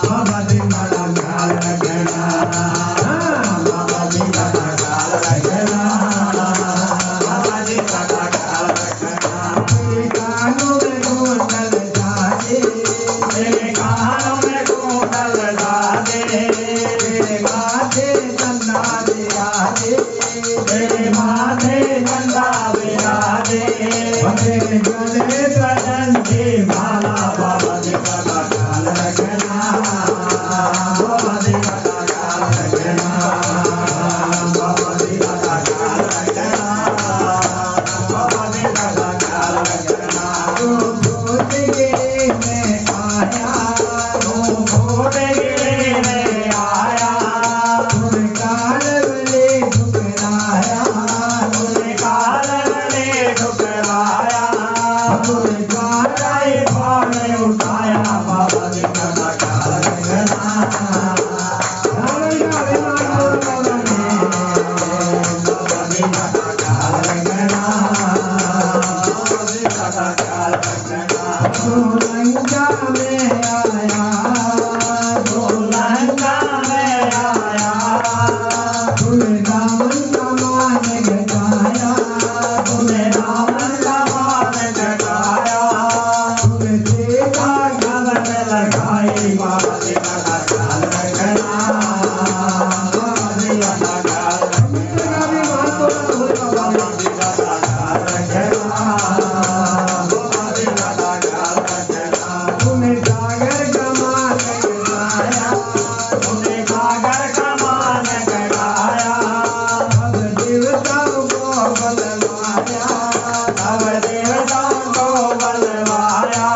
बाबा जी का ख्याल रखना, बाबा जी का ख्याल रखना, बाबा जी का ख्याल रखना। मेरे कानों में कुंडल डाले, मेरे कानों में कुंडल डाले, मेरे माथे चंदा विराजे, मेरे माथे चंदा विराजे, मेरे गले सजन की माला, बाबा जी का ख्याल रखना, बाबा जी का ख्याल रखना, बाबा जी का ख्याल रखना, बाबा जी का ख्याल रखना। गोद गिरे में आया, गोद गिरे में आया, तुम काल गले ठुकराया, तुम काल गले ठुकराया, तुम काल पानी उठाया, बाबा जी का ख्याल रखना, बाबा जी का ख्याल रखना, बाबा जी का ख्याल रखना। तू लंका में आया, तू लंका में आया, तूने रावण का मान घटाया, तूने रावण का मान घटाया, तूने सीता गगन लगाई, बाबा जी का ख्याल रखना, बाबा जी का ख्याल रखना, बाबा जी का ख्याल रखना, बाबा जी का ख्याल रखना। तूने सागर का मान घटाया, तूने सागर का मान घटाया, अब देवताओं को बलवाया, अब देवताओं को बलवाया,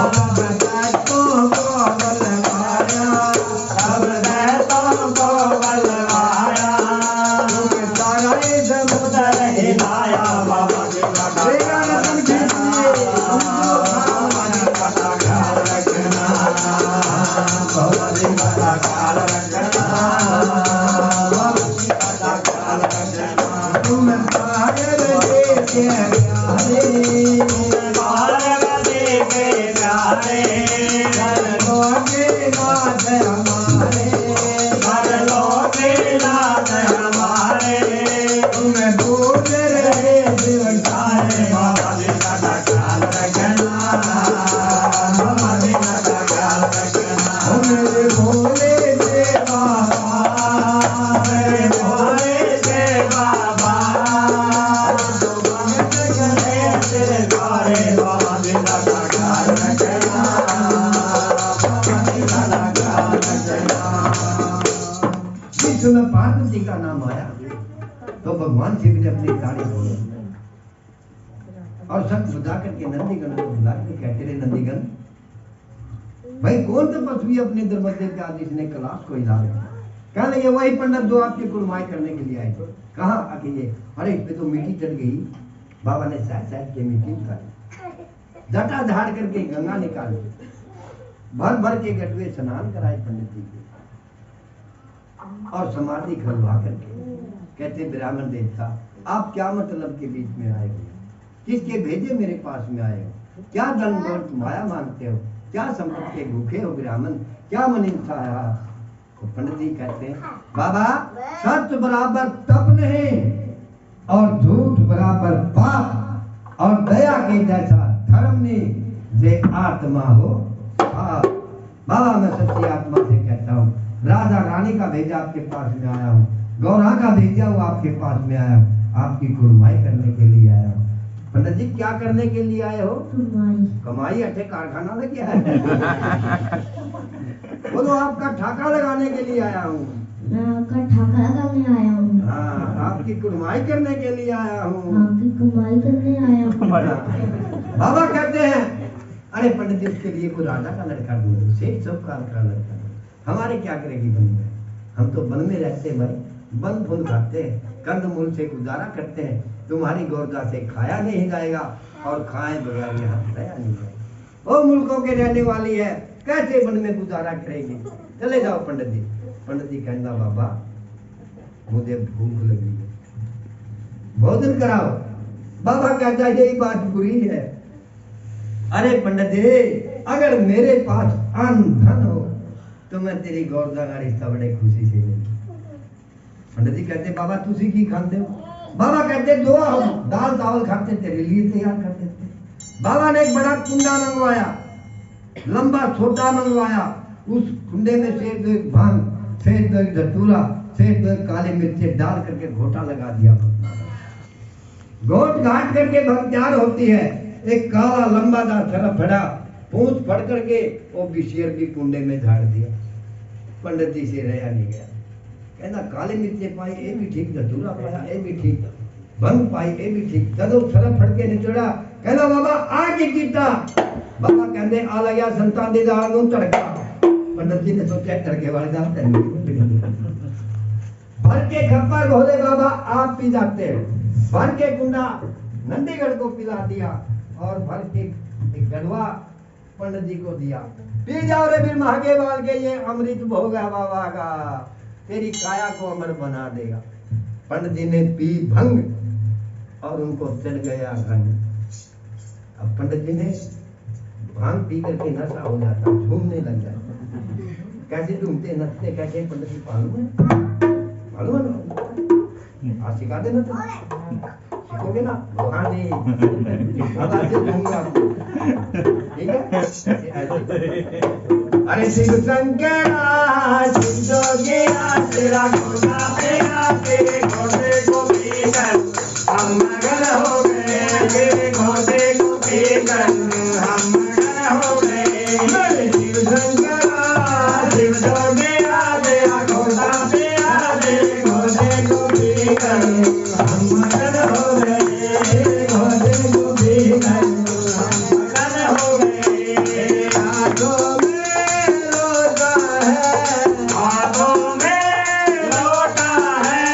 अब दैत्यों को बलवाया, अब दैत्यों को बलवाया, तुम सारा समुद्र हिलाया, बाबा जी का ख्याल रखना, बाबा जी का ख्याल रखना, बाबा जी का ख्याल रखना, बाबा जी का ख्याल रखना। तुम सागर देखे प्यारे, तुम सागर देखे प्यारे, घरों के नाथ हमारे, घरों के नाथ हमारे, तुम भूल रहे दिल सारे, बाबा जी का ख्याल रखना, बाबा जी का ख्याल रखना। मेरे भोले से बाबा, मेरे भोले से बाबा, तो भगत करे तेरे बारे, बाबा जी का ख्याल रखना, बाबा जी का ख्याल रखना। जिस समय पार्वती का नाम आया तो भगवान शिव ने अपनी दाढ़ी खोली और शंख बजा करके नंदीगण को बुला के कहते रहे, नंदीगण भाई कौन तपस्वी अपने दरवाजे पे आज इसने कैलाश को हिला दिया? कहने लगे वही पंडित जो आपकी कुर्बाई करने के लिए आए थे। कहाँ अकेले? अरे इस पे तो मिट्टी चढ़ गई। बाबा ने साइड के मिट्टी उतारी, जटा झाड़ करके गंगा निकाली, भर भर के गटुए स्नान कराए पंडित जी के और समाधि खुलवा करके कहते, ब्राह्मण देवता आप क्या मतलब के बीच में आए हो? किसके भेजे मेरे पास में आए हो? क्या धन दौलत माया मांगते हो? क्या संपत्ति के भूखे हो ब्राह्मण? क्या मनीषा है? तो पंडित जी कहते हैं, बाबा सत्य बराबर तप नहीं और झूठ बराबर पाप और दया के जैसा धर्म नहीं। जे आत्मा हो आप। बाबा मैं सच्ची आत्मा से कहता हूँ, राजा रानी का भेजा आपके पास में आया हूँ, गौरा का भेजा हुआ आपके पास में आया हूँ, आपकी कुर्बाई करने के लिए आया हूँ। पंडित जी क्या करने के लिए आए हो? कमाई। कमाई? अच्छे कारखाना लग गया है। बोलो आपका ठाका लगाने के लिए आया हूँ। मैं आपका ठाका लगाने आया हूँ। हाँ, आपकी कुड़माई करने के लिए आया हूँ। आपकी कमाई करने आया हूँ। बाबा कहते हैं अरे पंडित जी उसके लिए कोई राजा का लड़का ढूंढो, सेठ साहूकार का लड़का ढूंढो। हमारे क्या करेगी वन में? हम तो वन में रहते भाई, वन फूल खाते हैं, कंदमूल से गुजारा करते हैं। तुम्हारी गौरदा से खाया नहीं जाएगा और खाए बगैर यहाँ रहा नहीं जाएगा। वो मुल्कों के रहने वाली है, कैसे वन में गुजारा करेगी? चले जाओ पंडित जी। पंडित जी कहना बाबा मुझे भूख लगी है, भोजन कराओ। बाबा कहता है यही बात बुरी है। अरे पंडित जी अगर मेरे पास अन्न धन हो तो मैं तेरी गौरदा का रिश्ता बड़े खुशी से लेंगी। पंडित जी कहते बाबा तुसी की खाते हो? बाबा कहते जो हम दाल चावल खाते तेरे लिए तैयार कर देते। बाबा ने एक बड़ा कुंडा मंगवाया, लंबा छोटा मंगवाया। उस कुंडे में से दो एक भांग, से दो एक धतूरा, से दो एक काली मिर्ची डाल करके घोटा लगा दिया। घोट घाट करके भंग तैयार होती है। एक काला लंबा दा सरफ फड़ा, पूंछ फड़ करके वो बिशेर की कुंडे में झाड़ दिया। पंडित जी से रहा नहीं गया। कहना काली मिर्चे पाई ये भी ठीक, धतूरा पाया ये भी ठीक, भंग पाई ये भी ठीक। जदों सरफ फड़ के निचोड़ा कहना बाबा आ की कीता? बाबा कहते आ लगा संतान दी दाल नूं तड़का। पंडित जी ने सोचा तड़के वाले दाल भर के खप्पर भोले बाबा आप पी जाते हैं। भर के कुंडा नंदीगढ़ को पिला दिया और भर के एक गढ़वा पंडित जी को दिया। पी जाओ रे फिर महागे बाल के, ये अमृत भोग है बाबा का, तेरी काया को अमर बना देगा। पंडित जी ने पी भंग और उनको चढ़ गया रंग। अब पंडित जी ने भांग पी करके नशा हो जाता, झूमने लग जाता। कैसे झूमते नचते कैसे पंडित जी मालूम है ना? आज सिखा देना तुम, सीखोगे ना? हाँ जी अब आज से दूंगा आपको, ठीक है? अरे शिव शंकरा शिव जोगिया तेरा घोड़ा तेरा तेरे घोड़े को पीकर हम मगन हो गए, तेरे घोड़े को पीकर हम मगन हो गए। शिव शंकरा शिव जोगिया तेरा घोड़ा तेरा तेरे घोड़े को पीकर हम मगन हो गए, तेरे घोड़े को पीकर हम मगन हो गए। हाथों में लोटा है, हाथों में लोटा है,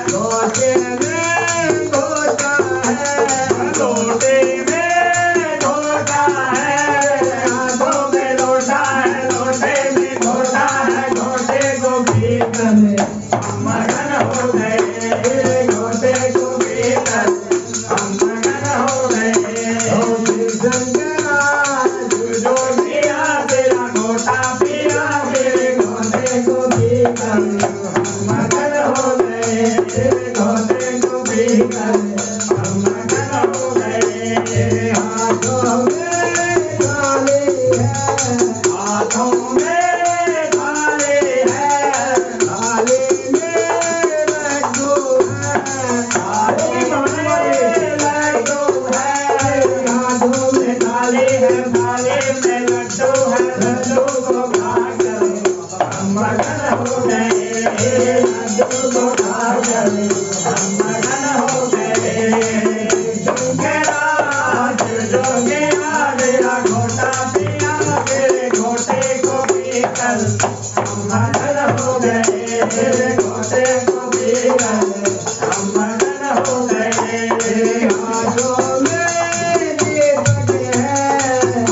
लोटे में घोटा है, लोटे में घोटा है। हाथों में लोटा है, लोटे में घोटा है, घोटे को पीकर हम मगन हो गए, घोटे को पीकर हम मगन हो गए। ओ शिव शंकरा शिव जोगिया तेरा घोटा पिया, मेरे घोटे को पीकर हम मगन हो गए, तेरे घोटे को पीकर हम मगन हो गए। हाथों में थाली है, हाथों में थाली है, थाली में लड्डू है, थाली में लड्डू है। हाथों में थाली है, थाली में लड्डू है, लड्डू को खाकर हम मगन हो गए, लड्डू को खाकर हम मगन हो गए। शंकरा शिव जोगिया तेरा घोटा पिया, तेरे घोटे को पीकर हम मगन हो गए, तेरे घोटे को पीकर हम मगन हो गए।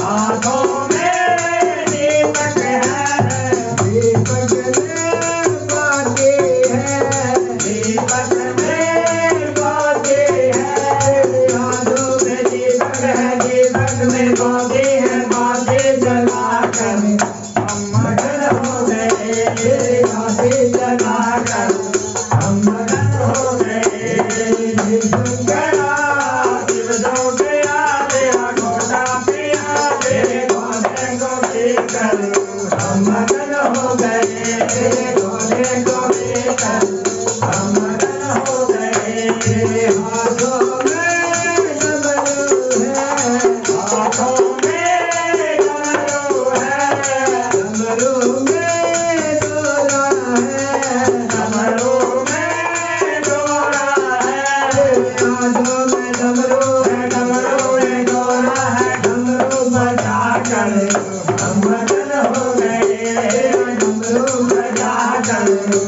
हाथों में दीपक है, हाथों में दीपक है, दीपक में बाती है, दीपक में बाती है। हाथों में दीपक है, दीपक में बाती है, बाती जलाकर हम मगन हो गए, बाती जलाकर हम मगन हो गए। शिव शंकरा शिव जोगिया तेरा घोटा पिया, तेरे घोड़े को पीकर हम मगन हो गए, तेरे घोड़े को पीकर हम मगन हो गए। हाथों में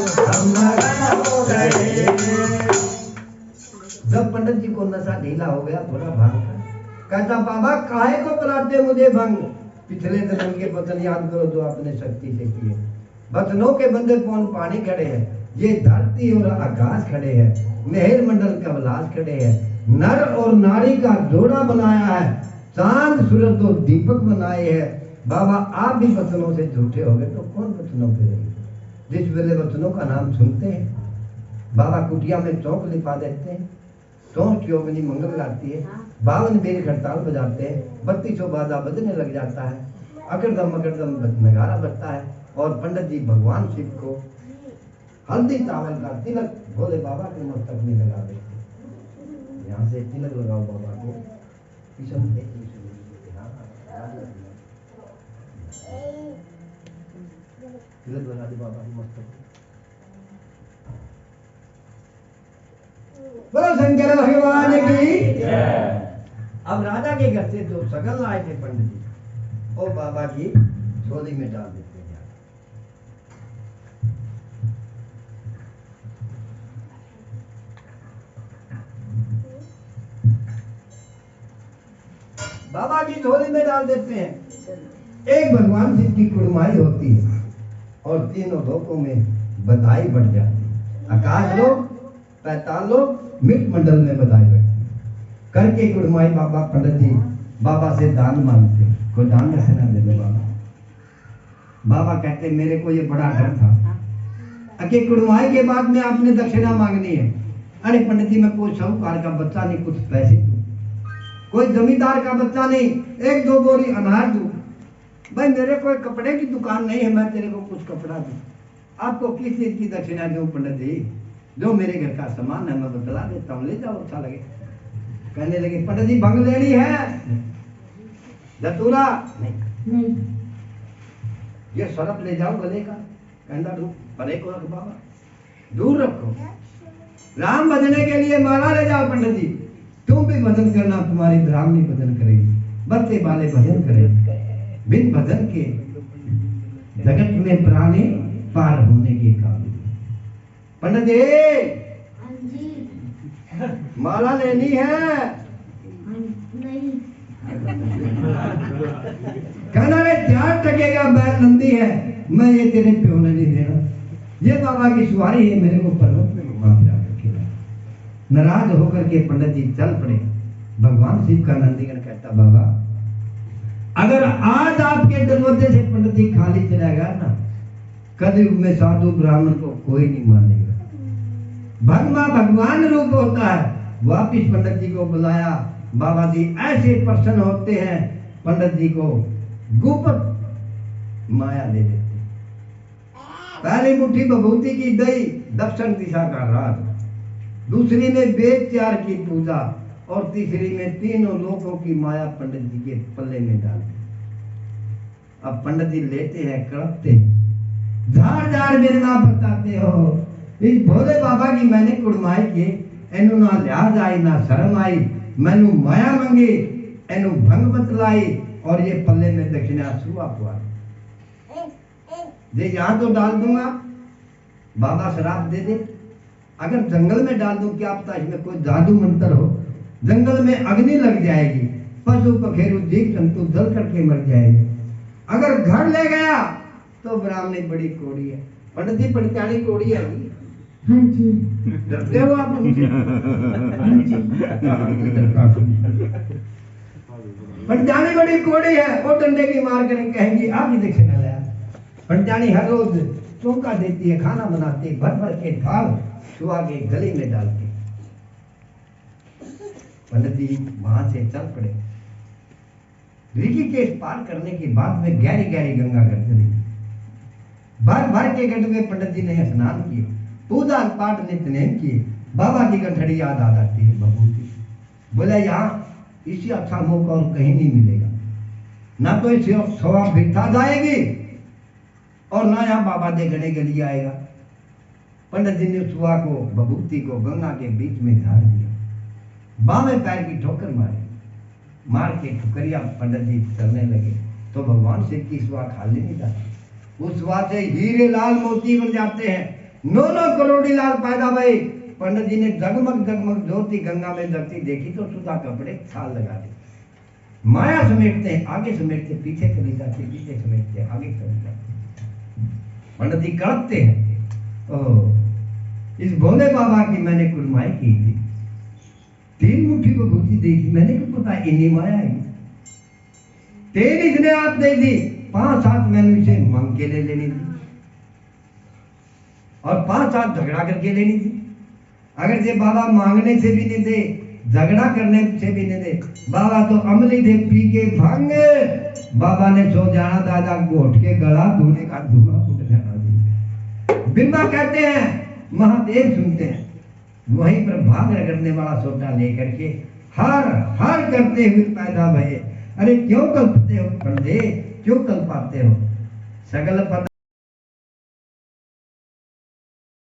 सब मगन हो गए। जब पंडित जी को नशा ढीला हो गया थोड़ा भांग का, कहता बाबा काहे को पिलाते मुझे भंग, पिछले जन्म के वचन याद करो जो आपने शक्ति से किए। वचनों के बंदे कौन पानी खड़े हैं, ये धरती और आकाश खड़े हैं, मेहर मंडल कवलाश खड़े हैं, नर और नारी का जोड़ा बनाया है, चांद सूरज और दीपक बनाए हैं। बाबा आप भी वचनों से झूठे हो गए तो कौन वचनों पे रहेगा। जिस वेले वचनों का नाम सुनते हैं बाबा कुटिया में चौक लिपा देते हैं, चौक चौगनी मंगल गाती है, 52 बेर खड़ताल बजाते हैं, 3200 बाजा बजने लग जाता है, अकड़दम नगारा बजता है और पंडित जी भगवान शिव को हल्दी चावल का तिलक भोले बाबा के मस्तक में लगा देते हैं। यहाँ से तिलक लगाओ बाबा को, तिलक लगा दे बाबा के मस्तक में। बोलो शंकर भगवान की जय। अब राजा के घर से जो सगल आए थे पंडित जी, वो बाबा की झोली में डाल देते हैं। बाबा की झोली में डाल देते हैं। एक भगवान शिव की कुड़माई होती है और तीनों लोकों में बधाई बढ़ जाती है। आकाश लोग, पैताल लोग, मिट मंडल में बधाई बढ़ती करके कुड़माई बाबा पंडित जी बाबा से दान मांगते, कोई दान दक्षिणा दे दो बाबा। बाबा कहते मेरे को ये बड़ा डर था कि कुड़माई के बाद में आपने दक्षिणा मांगनी है। अरे पंडित जी मैं कोई साहूकार का बच्चा नहीं, कुछ पैसे दूं, कोई जमींदार का बच्चा नहीं, 1-2 बोरी अनाज दूं, भाई मेरे कोई कपड़े की दुकान नहीं है, मैं तेरे को कुछ कपड़ा दूं, आपको किस चीज की दक्षिणा दूं पंडित जी, जो मेरे घर का सामान है मैं बतला देता हूँ, ले जाओ अच्छा लगे। कहने लगे पंडित जी भंग लेनी है, धतूरा नहीं। ये सरप ले जाओ गले का, कहना परे को रख बाबा, दूर रखो। राम भजने के लिए माला ले जाओ पंडित जी, तुम भी भजन करना, तुम्हारी ब्राह्मणी भजन करेगी, बच्चे वाले भजन करेंगे। बिन भजन के जगत में प्राणी पार होने के काबिल। पंडित जी हाँ जी। माला लेनी है, नहीं। कहना रे 4 टके का बैल नंदी है, मैं ये तेरे प्यो ने नहीं देना, ये बाबा की सवारी है, मेरे को पर्वत में घुमा फिरा के खिला। नाराज होकर के पंडित जी चल पड़े। भगवान शिव का नंदीगण कहता बाबा अगर आज आपके दरवाजे से पंडित जी खाली चला गया ना, कलयुग में साधु ब्राह्मण को कोई नहीं मानेगा। भगवा भगवान रूप होता है। वापिस पंडित जी को बुलाया, बाबा जी ऐसे प्रसन्न होते हैं, पंडित जी को गुप्त माया दे देते। पहली मुट्ठी विभूति की दई, दक्षिण दिशा का राज, दूसरी में वेद चार की पूजा और तीसरी में तीनों लोगों की माया पंडित जी के पल्ले में डाल दी। अब पंडित जी लेते हैं, कड़पते हैं, झाड़ झाड़ मेरे नाम बताते हो, इस भोले बाबा की मैंने कुड़माई की, एनु ना लिहाज आई ना शर्म आई, मैनू माया मंगी, एनु भंग बतलाई और ये पल्ले में दक्षिणा सुआ पुआ जे यहाँ तो डाल दूंगा, बाबा शराब दे दे। अगर जंगल में डाल दूं, क्या पता इसमें कोई जादू मंत्र हो, जंगल में अग्नि लग जाएगी, पशु पखेरु जीव जंतु जल करके मर जाएंगे। अगर घर ले गया तो ब्राह्मणी बड़ी कोड़ी है। पंडित जी पंडितानी कोड़ी है, हाँ जी। डरते हो आप उनसे? पंडितानी बड़ी कोड़ी है, वो डंडे की मार कर कहेंगी आप ही दक्षिणा लाया। पंडितानी हर रोज चौका देती है, खाना बनाती है, भर भर के थाल सुहा के गले में डालती। पंडित जी वहां से चल पड़े। ऋषिकेश पार करने के बाद में गहरी गहरी गंगा घर चली। भर भर के गढ़ में पंडित जी ने स्नान किए, पूजा पाठ नित्यनेम किए। बाबा की गठड़ी याद आ जाती है भभूति। बोले यहाँ इससे अच्छा मौका और कहीं नहीं मिलेगा, ना तो इसे सवा भिट्ठा जाएगी और ना यहाँ बाबा देखने के लिए आएगा। पंडित जी ने सुहा को भभूति को गंगा के बीच में झाड़ दिया, बामें पैर की ठोकर मारी, मार के ठुकरिया पंडित जी चलने लगे तो भगवान शिव की सुहा खाली नहीं जाती। उस सुहा से हीरे लाल मोती बन जाते हैं, 9 करोड़ी लाल पैदा भये। पंडित जी ने जगमग जगमग ज्योति गंगा में जगती देखी तो सुधा कपड़े छाल लगा दी। माया समेटते हैं, आगे समेटते पीछे चली जाती, पीछे समेटते आगे चली जाती। पंडित जी कड़पते हैं, ओह इस भोले बाबा की मैंने कुरमाई की थी, 3 मुट्ठी को भूति दी थी, मैंने क्यों पता इन्हीं माया है। 3 इसने आप दे दी, 5-7 मैंने इसे मांग के ले लेनी थी और 5-7 झगड़ा करके लेनी थी। अगर ये बाबा मांगने से भी नहीं दे, झगड़ा करने से भी नहीं दे, बाबा तो अमली दे पी के भांग, बाबा ने सो जाना दादा घोट के गला धोने का धुआं उठ जाना। बिम्बा कहते हैं, महादेव सुनते हैं, वहीं पर भाग रगड़ने वाला सोटा लेकर के हर हर करते हुए पैदा भये। अरे क्यों कल्पते हो पंडे, क्यों कल्पाते हो? सगल पता